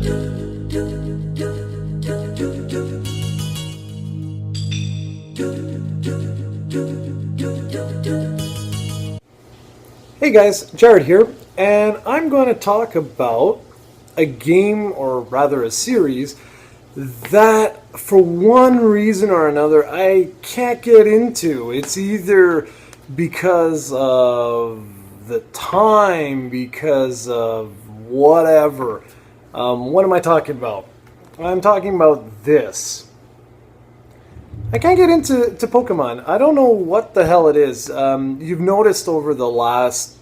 Hey guys, Jarrod here, and I'm going to talk about a game, or rather a series, that for one reason or another I can't get into. It's either because of the time, because of whatever. What am I talking about? I'm talking about this. I can't get into Pokemon. I don't know what the hell it is. You've noticed over the last,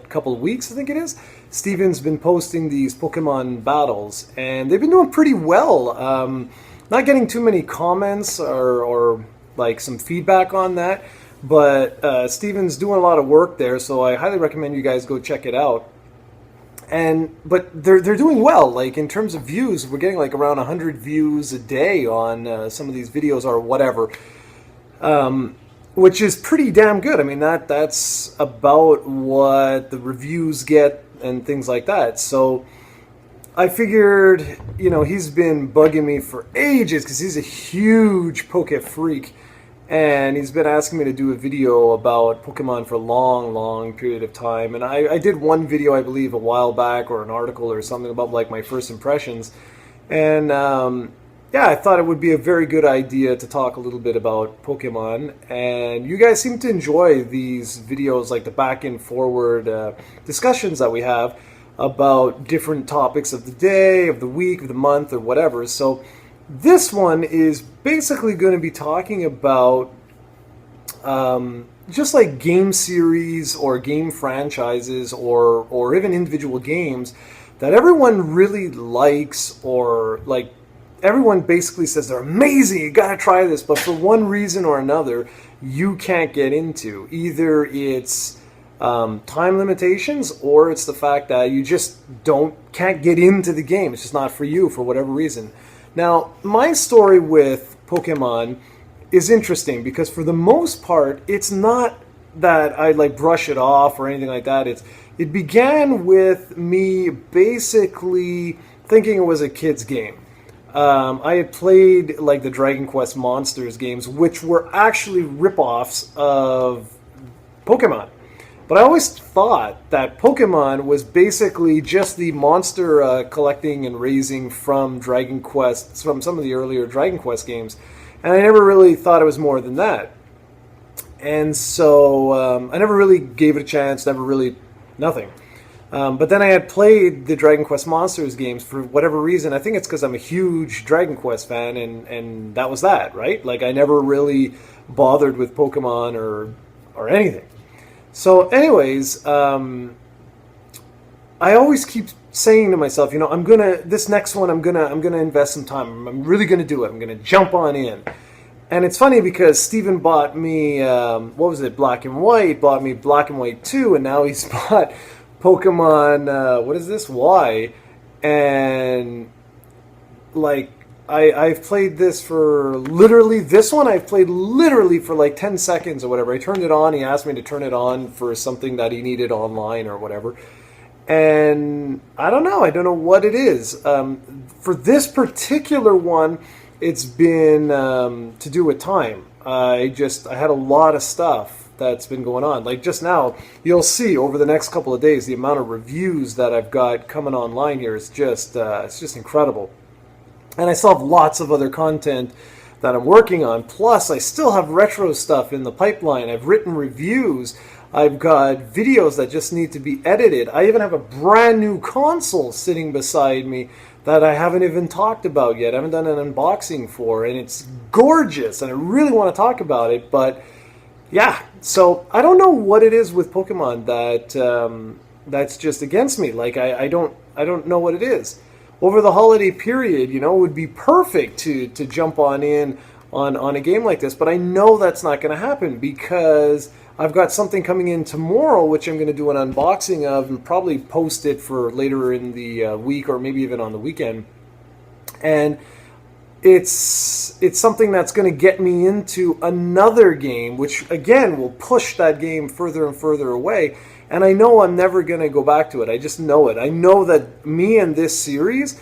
couple of weeks, I think it is, Steven's been posting these Pokemon battles, and they've been doing pretty well. Not getting too many comments or like some feedback on that, but Steven's doing a lot of work there, so I highly recommend you guys go check it out. But they're doing well. Like in terms of views, we're getting like around 100 views a day on some of these videos or whatever, which is pretty damn good. I mean that's about what the reviews get and things like that. So I figured, he's been bugging me for ages because he's a huge Poke freak. And he's been asking me to do a video about Pokemon for a long period of time. And I did one video, I believe, a while back, or an article or something about like my first impressions. And I thought it would be a very good idea to talk a little bit about Pokemon. And you guys seem to enjoy these videos, like the back and forward discussions that we have about different topics of the day, of the week, of the month, or whatever. So this one is basically going to be talking about just like game series or game franchises or even individual games that everyone really likes, or like everyone basically says they're amazing, you gotta try this, but for one reason or another you can't get into. Either it's time limitations, or it's the fact that you just can't get into the game. It's just not for you for whatever reason. Now, my story with Pokemon is interesting because for the most part, it's not that I like brush it off or anything like that. It began with me basically thinking it was a kid's game. I had played like the Dragon Quest Monsters games, which were actually rip-offs of Pokemon. But I always thought that Pokemon was basically just the monster collecting and raising from Dragon Quest, from some of the earlier Dragon Quest games. And I never really thought it was more than that. And so I never really gave it a chance, nothing. But then I had played the Dragon Quest Monsters games for whatever reason. I think it's because I'm a huge Dragon Quest fan, and that was that, right? Like I never really bothered with Pokemon or anything. So anyways, I always keep saying to myself, this next one, I'm gonna invest some time. I'm really gonna do it. I'm gonna jump on in. And it's funny because Steven bought me, Black and White, bought me Black and White 2, and now he's bought Pokemon, what is this, Y, and like, I've played this for I've played literally for like 10 seconds or whatever. I turned it on, he asked me to turn it on for something that he needed online or whatever. And I don't know what it is. For this particular one, it's been to do with time. I had a lot of stuff that's been going on. Like just now, you'll see over the next couple of days, the amount of reviews that I've got coming online here is just, it's just incredible. And I still have lots of other content that I'm working on. Plus, I still have retro stuff in the pipeline. I've written reviews. I've got videos that just need to be edited. I even have a brand new console sitting beside me that I haven't even talked about yet. I haven't done an unboxing for, and it's gorgeous, and I really want to talk about it. But yeah, so I don't know what it is with Pokemon that's just against me. Like I don't know what it is. Over the holiday period, it would be perfect to jump on a game like this, but I know that's not going to happen because I've got something coming in tomorrow, which I'm going to do an unboxing of and probably post it for later in the week or maybe even on the weekend. And it's something that's going to get me into another game, which again will push that game further and further away. And I know I'm never going to go back to it. I just know it. I know that me and this series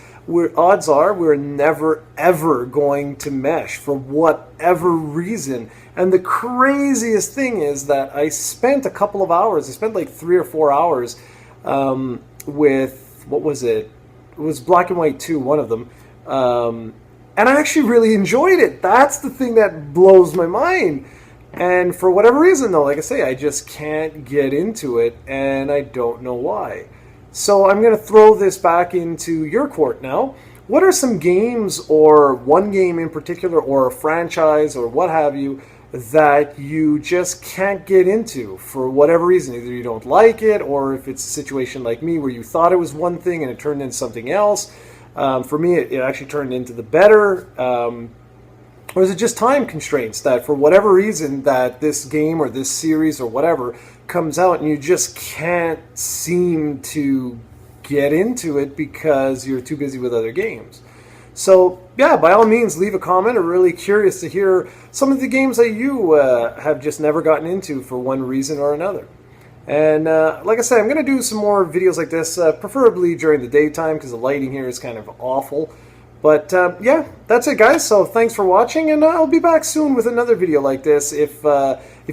odds are we're never ever going to mesh for whatever reason. And the craziest thing is that I spent a couple of hours, I spent like 3 or 4 hours with, what was it? It was Black and White 2, one of them. And I actually really enjoyed it. That's the thing that blows my mind. And for whatever reason, though, like I say, I just can't get into it, and I don't know why. So I'm going to throw this back into your court now. What are some games, or one game in particular, or a franchise, or what have you, that you just can't get into for whatever reason? Either you don't like it, or if it's a situation like me where you thought it was one thing and it turned into something else. For me, it actually turned into the better. Or is it just time constraints that for whatever reason that this game or this series or whatever comes out and you just can't seem to get into it because you're too busy with other games? So yeah, by all means, leave a comment. I'm really curious to hear some of the games that you have just never gotten into for one reason or another. And like I said, I'm going to do some more videos like this, preferably during the daytime because the lighting here is kind of awful. But yeah, that's it, guys. So thanks for watching, and I'll be back soon with another video like this. If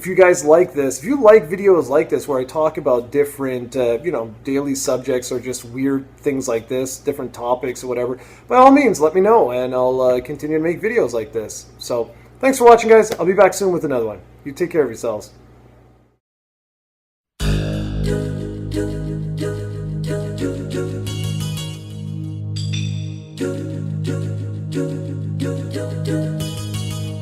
you guys like this, if you like videos like this where I talk about different daily subjects or just weird things like this, different topics or whatever, by all means, let me know, and I'll continue to make videos like this. So thanks for watching, guys. I'll be back soon with another one. You take care of yourselves.